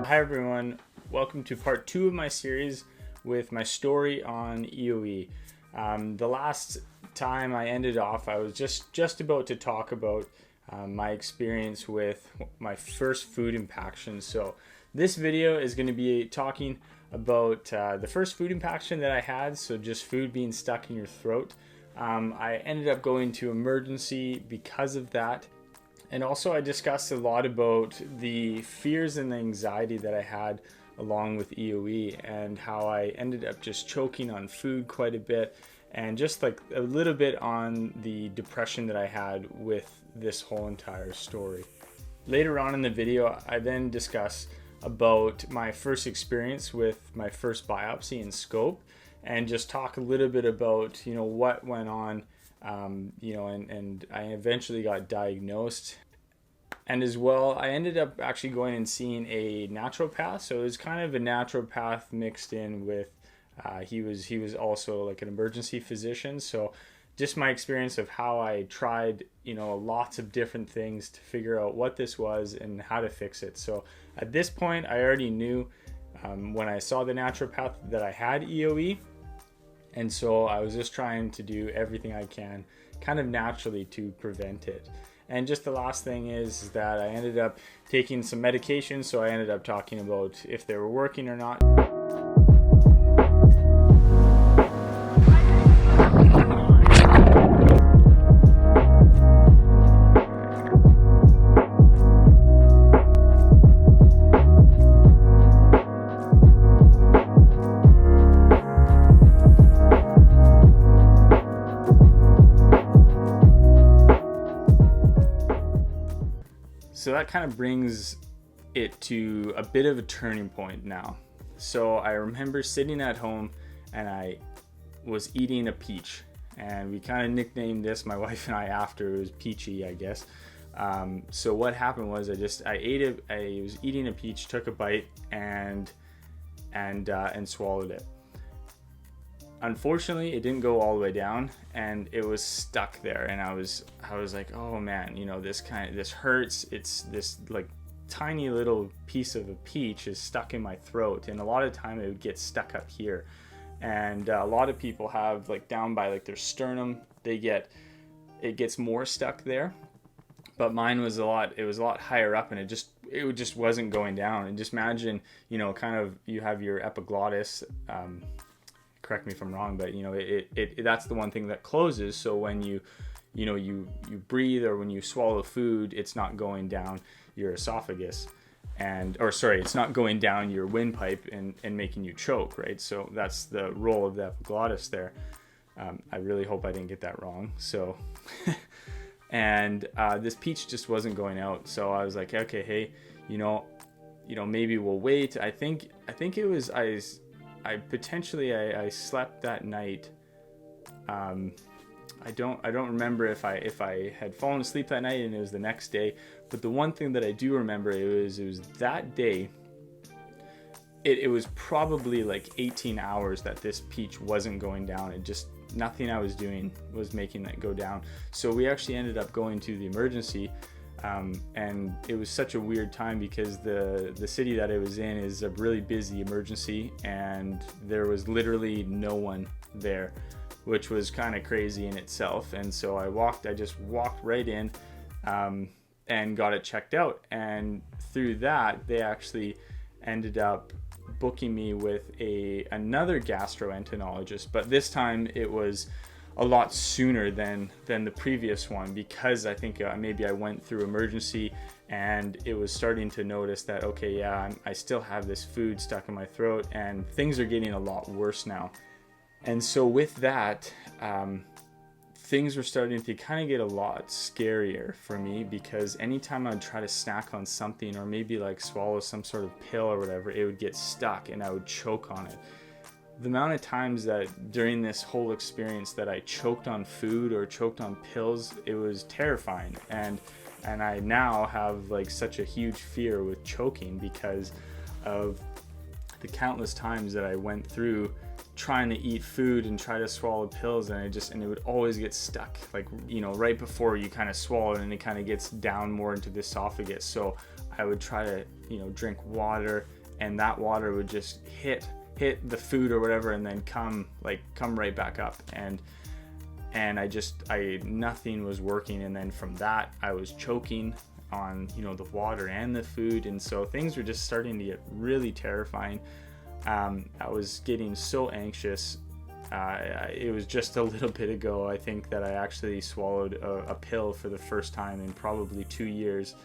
Hi everyone, welcome to part 2 of my series with my story on EoE. The last time I ended off, I was just about to talk about my experience with my first food impaction. So this video is going to be talking about the first food impaction that I had, so just food being stuck in your throat. I ended up going to emergency because of that. And also I discussed a lot about the fears and the anxiety that I had along with EoE and how I ended up just choking on food quite a bit, and just like a little bit on the depression that I had with this whole entire story. Later on in the video, I then discuss about my first experience with my first biopsy and scope, and just talk a little bit about, what went on, and I eventually got diagnosed. And as well, I ended up actually going and seeing a naturopath. So it was kind of a naturopath mixed in with, he was also like an emergency physician. So just my experience of how I tried, lots of different things to figure out what this was and how to fix it. So at this point, I already knew when I saw the naturopath that I had EoE. And so I was just trying to do everything I can kind of naturally to prevent it. And just the last thing is that I ended up taking some medications, so I ended up talking about if they were working or not. So that kind of brings it to a bit of a turning point now. So I remember sitting at home and I was eating a peach, and we kind of nicknamed this, my wife and I, after. It was Peachy, I guess. So what happened was I was eating a peach, took a bite and swallowed it. Unfortunately, it didn't go all the way down, and it was stuck there. And I was like, oh man, this hurts. It's this like tiny little piece of a peach is stuck in my throat, and a lot of the time it would get stuck up here. And a lot of people have like down by like their sternum, it gets more stuck there. But mine was a lot higher up, and it just wasn't going down. And just imagine, kind of you have your epiglottis. Correct me if I'm wrong, but that's the one thing that closes. So when you breathe or when you swallow food, it's not going down your esophagus, it's not going down your windpipe and making you choke, right? So that's the role of the epiglottis there. I really hope I didn't get that wrong. So, and this peach just wasn't going out. So I was like, okay, hey, maybe we'll wait. I think it was I slept that night. I don't remember if I had fallen asleep that night and it was the next day, but the one thing that I do remember, it was that day. It was probably like 18 hours that this peach wasn't going down. It just, nothing I was doing was making that go down. So we actually ended up going to the emergency. And it was such a weird time because the city that I was in is a really busy emergency, and there was literally no one there, which was kind of crazy in itself. And so I just walked right in and got it checked out. And through that, they actually ended up booking me with another gastroenterologist, but this time it was a lot sooner than the previous one, because I think maybe I went through emergency and it was starting to notice that, okay, yeah, I still have this food stuck in my throat and things are getting a lot worse now. And so with that, things were starting to kind of get a lot scarier for me, because anytime I would try to snack on something or maybe like swallow some sort of pill or whatever, it would get stuck and I would choke on it. The amount of times that during this whole experience that I choked on food or choked on pills, it was terrifying. And I now have like such a huge fear with choking because of the countless times that I went through trying to eat food and try to swallow pills, and it would always get stuck, like, you know, right before you kind of swallow it, and it kind of gets down more into the esophagus. So I would try to, you know, drink water, and that water would just hit the food or whatever, and then come right back up, and nothing was working. And then from that, I was choking on, you know, the water and the food, and so things were just starting to get really terrifying. I was getting so anxious. It was just a little bit ago, I think, that I actually swallowed a pill for the first time in probably 2 years,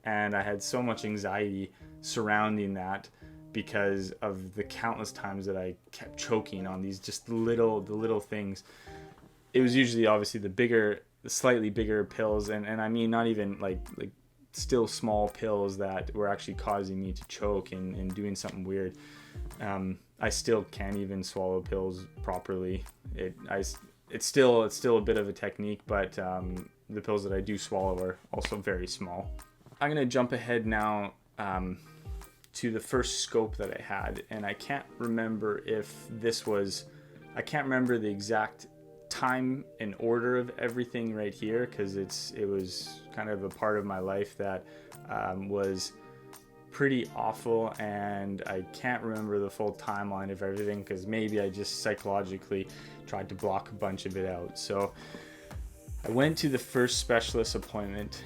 and I had so much anxiety surrounding that because of the countless times that I kept choking on these just the little things. It was usually obviously the slightly bigger pills, and I mean not even like still small pills that were actually causing me to choke and doing something weird. I still can't even swallow pills properly. It's still a bit of a technique, but the pills that I do swallow are also very small. I'm gonna jump ahead now to the first scope that I had, and I can't remember I can't remember the exact time and order of everything right here, because it was kind of a part of my life that was pretty awful, and I can't remember the full timeline of everything, because maybe I just psychologically tried to block a bunch of it out. So I went to the first specialist appointment,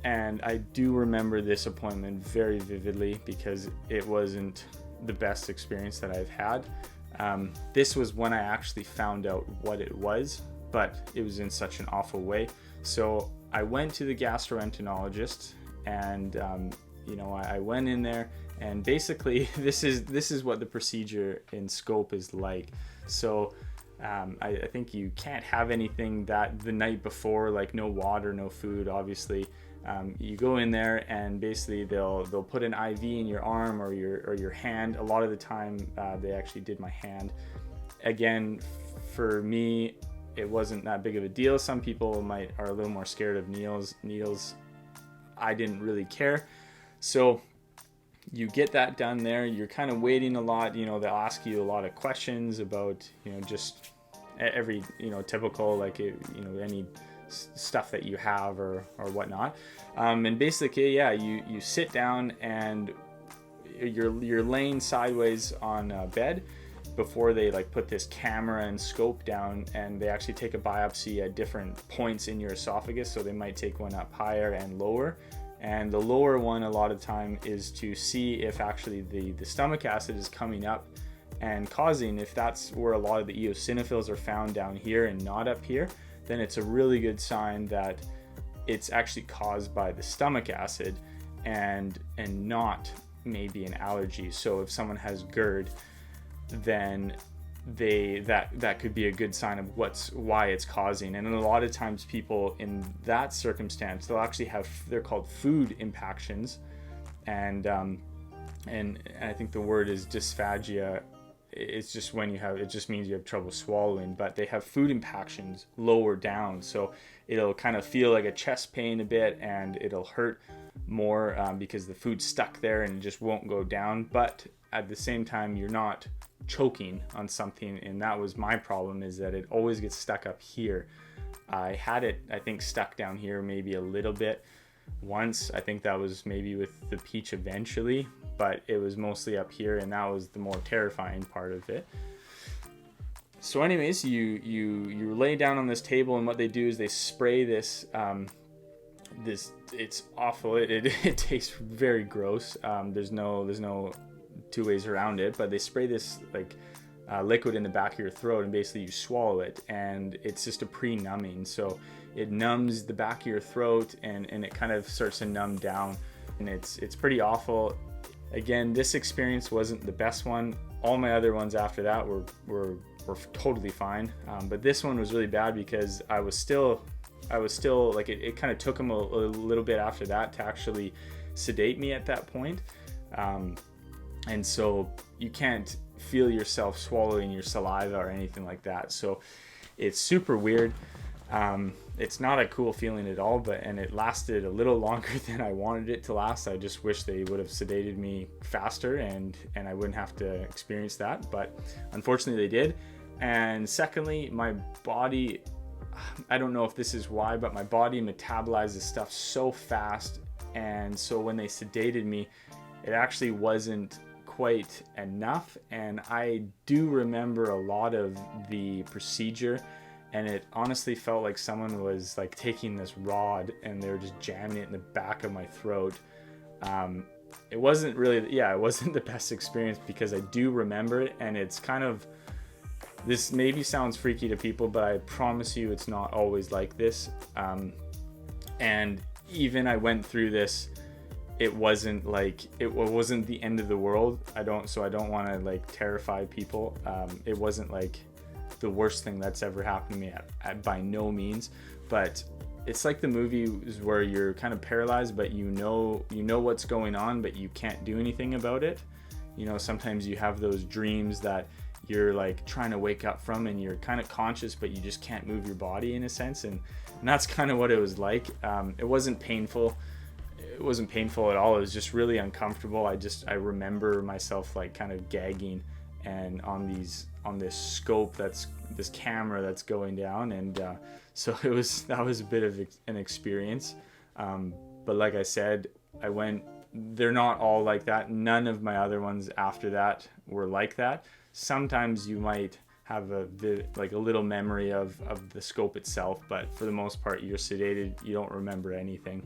and I do remember this appointment very vividly because it wasn't the best experience that I've had. This was when I actually found out what it was, but it was in such an awful way. So I went to the gastroenterologist, and you know, I went in there, and basically this is what the procedure in scope is like. So I think you can't have anything that the night before, like no water, no food, obviously. You go in there, and basically they'll put an IV in your arm or your hand. A lot of the time they actually did my hand. Again, for me, it wasn't that big of a deal. Some people are a little more scared of needles. I didn't really care. So you get that done there. You're kind of waiting a lot. You know, they'll ask you a lot of questions about, you know, just every, you know, typical, like, you know, any stuff that you have or whatnot. And basically, yeah, you sit down, and you're laying sideways on a bed before they like put this camera and scope down, and they actually take a biopsy at different points in your esophagus. So they might take one up higher and lower. And the lower one, a lot of time, is to see if actually the stomach acid is coming up and causing, if that's where a lot of the eosinophils are found down here and not up here, then it's a really good sign that it's actually caused by the stomach acid and not maybe an allergy. So if someone has GERD, then that could be a good sign of why it's causing. And a lot of times people in that circumstance, they'll actually have, they're called food impactions, and I think the word is dysphagia. It's just when it just means you have trouble swallowing, but they have food impactions lower down, so it'll kind of feel like a chest pain a bit, and it'll hurt more because the food's stuck there and it just won't go down. But at the same time, you're not choking on something, and that was my problem, is that it always gets stuck up here. I had it, I think, stuck down here maybe a little bit once. I think that was maybe with the peach eventually, but it was mostly up here, and that was the more terrifying part of it. So anyways, you lay down on this table, and what they do is they spray this it's awful. It tastes very gross. There's no two ways around it, but they spray this like liquid in the back of your throat, and basically you swallow it, and it's just a pre-numbing. So it numbs the back of your throat, and it kind of starts to numb down, and it's pretty awful. Again, this experience wasn't the best one. All my other ones after that were totally fine, but this one was really bad because I was still like, it kind of took them a little bit after that to actually sedate me at that point. And so you can't feel yourself swallowing your saliva or anything like that. So it's super weird. It's not a cool feeling at all, and it lasted a little longer than I wanted it to last. I just wish they would have sedated me faster and I wouldn't have to experience that, but unfortunately they did. And secondly, my body, I don't know if this is why, but my body metabolizes stuff so fast, and so when they sedated me, it actually wasn't quite enough. And I do remember a lot of the procedure, and it honestly felt like someone was like taking this rod and they were just jamming it in the back of my throat. It wasn't the best experience, because I do remember it, and it's kind of, this maybe sounds freaky to people, but I promise you it's not always like this. And even I went through this, it wasn't the end of the world. I don't want to like terrify people. It wasn't like the worst thing that's ever happened to me by no means, but it's like the movies where you're kind of paralyzed, but you know what's going on, but you can't do anything about it. Sometimes you have those dreams that you're like trying to wake up from, and you're kind of conscious, but you just can't move your body in a sense. And that's kind of what it was like. It wasn't painful. It wasn't painful at all. It was just really uncomfortable. I remember myself like kind of gagging, and on this scope, this camera that's going down. And so that was a bit of an experience. But like I said, they're not all like that. None of my other ones after that were like that. Sometimes you might have a little memory of the scope itself, but for the most part, you're sedated. You don't remember anything.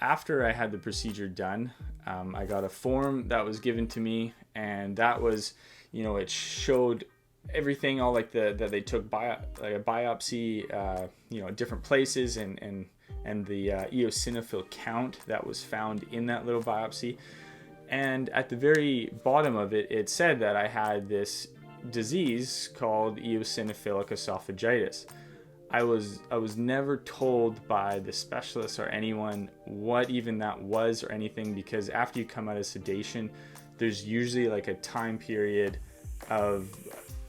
After I had the procedure done, I got a form that was given to me, and that was, it showed everything, all like that they took a biopsy, different places, and the eosinophil count that was found in that little biopsy. And at the very bottom of it, it said that I had this disease called Eosinophilic Esophagitis. I was never told by the specialist or anyone what even that was or anything, because after you come out of sedation, there's usually like a time period of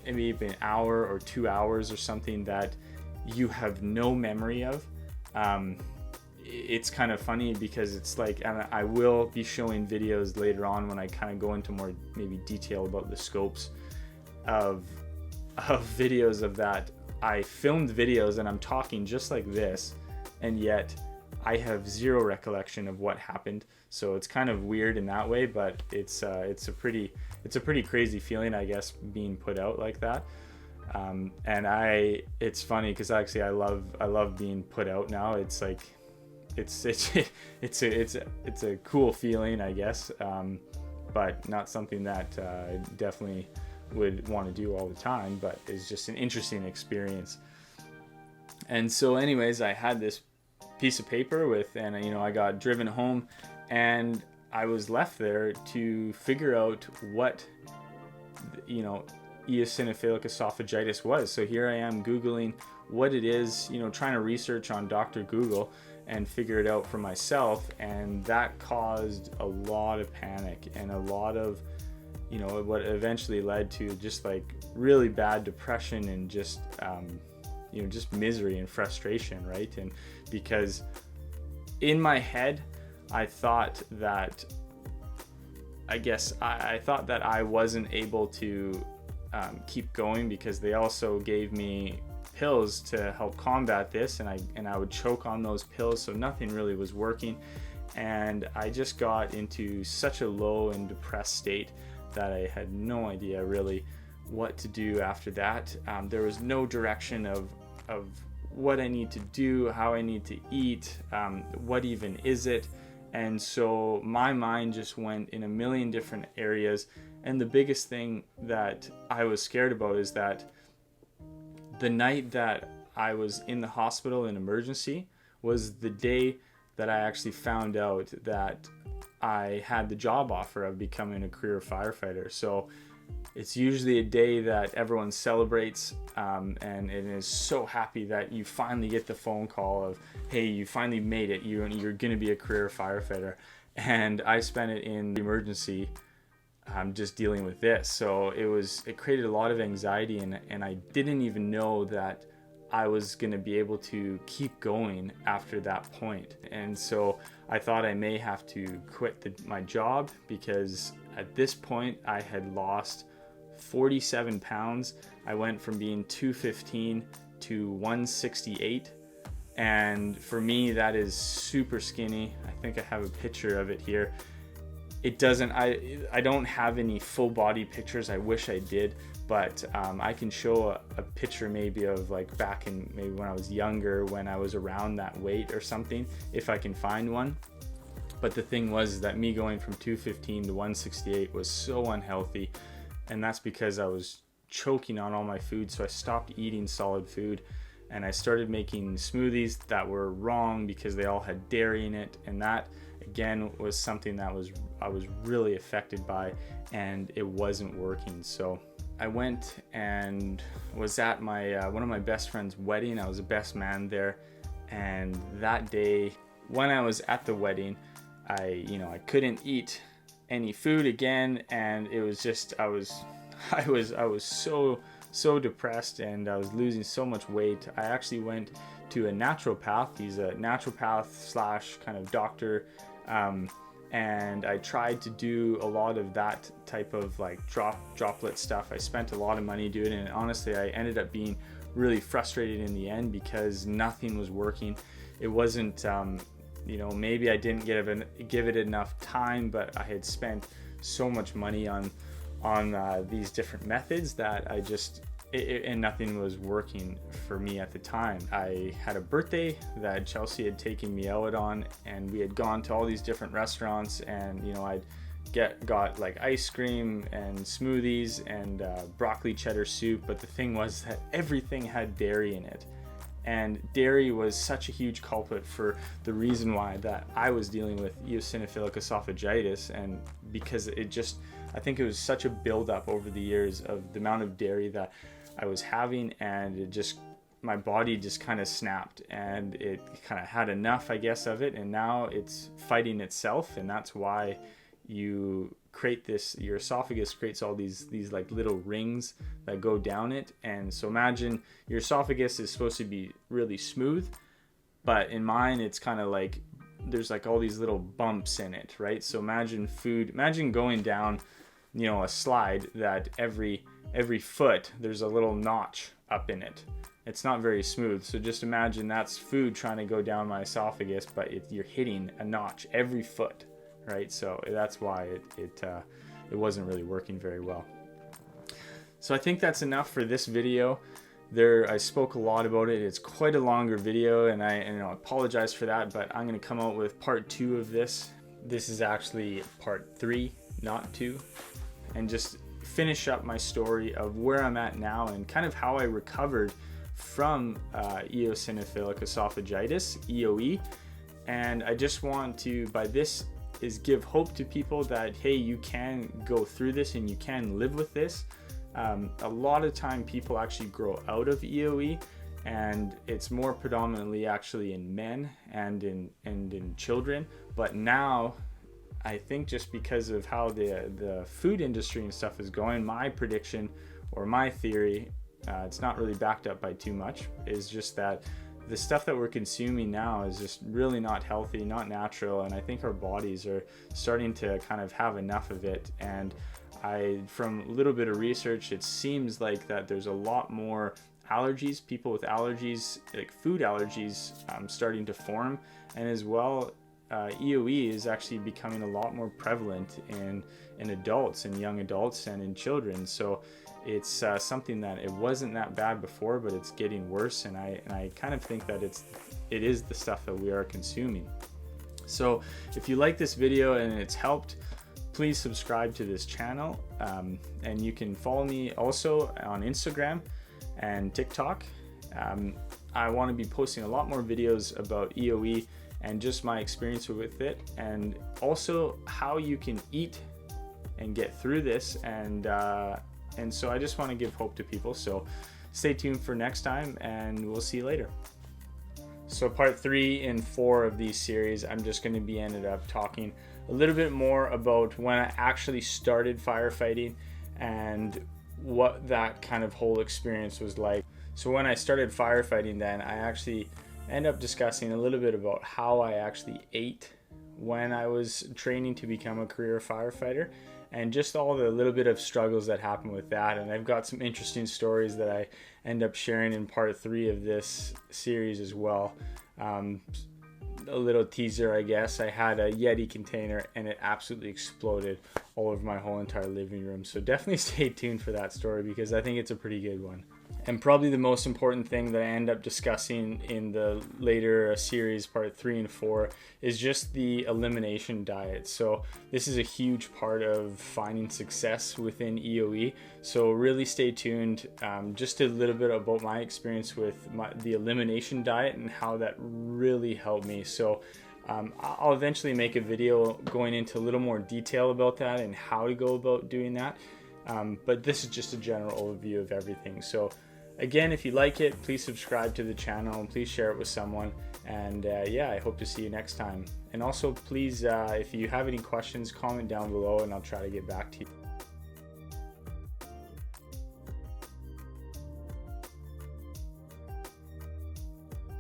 maybe an hour or 2 hours or something that you have no memory of. It's kind of funny because it's like, and I will be showing videos later on when I kind of go into more maybe detail about the scopes of videos of that. I filmed videos and I'm talking just like this, and yet I have zero recollection of what happened. So it's kind of weird in that way, but it's a pretty crazy feeling, I guess, being put out like that. And it's funny because actually I love being put out now. It's like it's a cool feeling, I guess, but not something that I definitely would want to do all the time, but it's just an interesting experience. And so anyways, I had this piece of paper and I got driven home, and I was left there to figure out what eosinophilic esophagitis was. So here I am Googling what it is, trying to research on Dr. Google and figure it out for myself. And that caused a lot of panic and a lot of, what eventually led to just like really bad depression and just, just misery and frustration, right? And because in my head, I thought that, I thought that I wasn't able to keep going, because they also gave me pills to help combat this, and I would choke on those pills, so nothing really was working. And I just got into such a low and depressed state that I had no idea really what to do after that. There was no direction of what I need to do, how I need to eat, what even is it. And so my mind just went in a million different areas. And the biggest thing that I was scared about is that the night that I was in the hospital in emergency was the day that I actually found out that I had the job offer of becoming a career firefighter. So it's usually a day that everyone celebrates, and is so happy that you finally get the phone call of, hey, you finally made it, you're going to be a career firefighter. And I spent it in the emergency just dealing with this. So it created a lot of anxiety, and I didn't even know that I was going to be able to keep going after that point. And so I thought I may have to quit my job, because at this point I had lost 47 pounds. I went from being 215 to 168. And for me, that is super skinny. I think I have a picture of it here. It doesn't, I don't have any full body pictures. I wish I did, but I can show a picture maybe of like back in maybe when I was younger, when I was around that weight or something, if I can find one. But the thing was that me going from 215 to 168 was so unhealthy, and that's because I was choking on all my food. So I stopped eating solid food, and I started making smoothies that were wrong because they all had dairy in it, and that again was something that I was really affected by, and it wasn't working. So I went and was at my one of my best friend's wedding. I was the best man there, and that day when I was at the wedding, I couldn't eat any food again, and it was just I was so depressed, and I was losing so much weight. I actually went to a naturopath. He's a naturopath / kind of doctor, and I tried to do a lot of that type of like droplet stuff. I spent a lot of money doing it, and honestly I ended up being really frustrated in the end because nothing was working. It wasn't maybe I didn't give it enough time, but I had spent so much money on these different methods that and nothing was working for me at the time. I had a birthday that Chelsea had taken me out on, and we had gone to all these different restaurants, and I'd got like ice cream and smoothies and broccoli cheddar soup, but the thing was that everything had dairy in it. And dairy was such a huge culprit for the reason why that I was dealing with eosinophilic esophagitis, and because I think it was such a buildup over the years of the amount of dairy that I was having, and my body just kind of snapped, and it kind of had enough, I guess, of it, and now it's fighting itself, and that's why you create your esophagus creates all these like little rings that go down it. And so imagine your esophagus is supposed to be really smooth, but in mine it's kind of like there's like all these little bumps in it, right? So imagine going down a slide that every foot there's a little notch up in it. It's not very smooth. So just imagine that's food trying to go down my esophagus, but you're hitting a notch every foot, right? So that's why it wasn't really working very well. So I think that's enough for this video. I spoke a lot about it. It's quite a longer video, and I apologize for that, but I'm going to come out with part 2 of this. This is actually part 3, not 2, and just finish up my story of where I'm at now and kind of how I recovered from eosinophilic esophagitis, EoE. And I just want to, by this, is give hope to people that, hey, you can go through this and you can live with this. A lot of time people actually grow out of EoE, and it's more predominantly actually in men and in children. But now I think just because of how the food industry and stuff is going, my prediction or my theory, it's not really backed up by too much, is just that the stuff that we're consuming now is just really not healthy, not natural, and I think our bodies are starting to kind of have enough of it. And from a little bit of research, it seems like that there's a lot more allergies, people with allergies, like food allergies, starting to form, and as well, EoE is actually becoming a lot more prevalent in adults, in young adults, and in children. So it's something that it wasn't that bad before, but it's getting worse, and I kind of think that it is the stuff that we are consuming. So if you like this video and it's helped, please subscribe to this channel, and you can follow me also on Instagram and TikTok. I want to be posting a lot more videos about EoE and just my experience with it, and also how you can eat and get through this, and so I just want to give hope to people. So stay tuned for next time, and we'll see you later. So part 3 and 4 of these series, I'm just going to be ended up talking a little bit more about when I actually started firefighting and what that kind of whole experience was like. So when I started firefighting then, I actually end up discussing a little bit about how I actually ate when I was training to become a career firefighter, and just all the little bit of struggles that happen with that. And I've got some interesting stories that I end up sharing in part 3 of this series as well. A little teaser, I guess. I had a Yeti container and it absolutely exploded all over my whole entire living room. So definitely stay tuned for that story, because I think it's a pretty good one. And probably the most important thing that I end up discussing in the later series, part 3 and 4, is just the elimination diet. So this is a huge part of finding success within EoE. So really stay tuned. Just a little bit about my experience with the elimination diet and how that really helped me. So I'll eventually make a video going into a little more detail about that and how to go about doing that. But this is just a general overview of everything. So again, if you like it, please subscribe to the channel and please share it with someone. And yeah, I hope to see you next time. And also, please, if you have any questions, comment down below and I'll try to get back to you.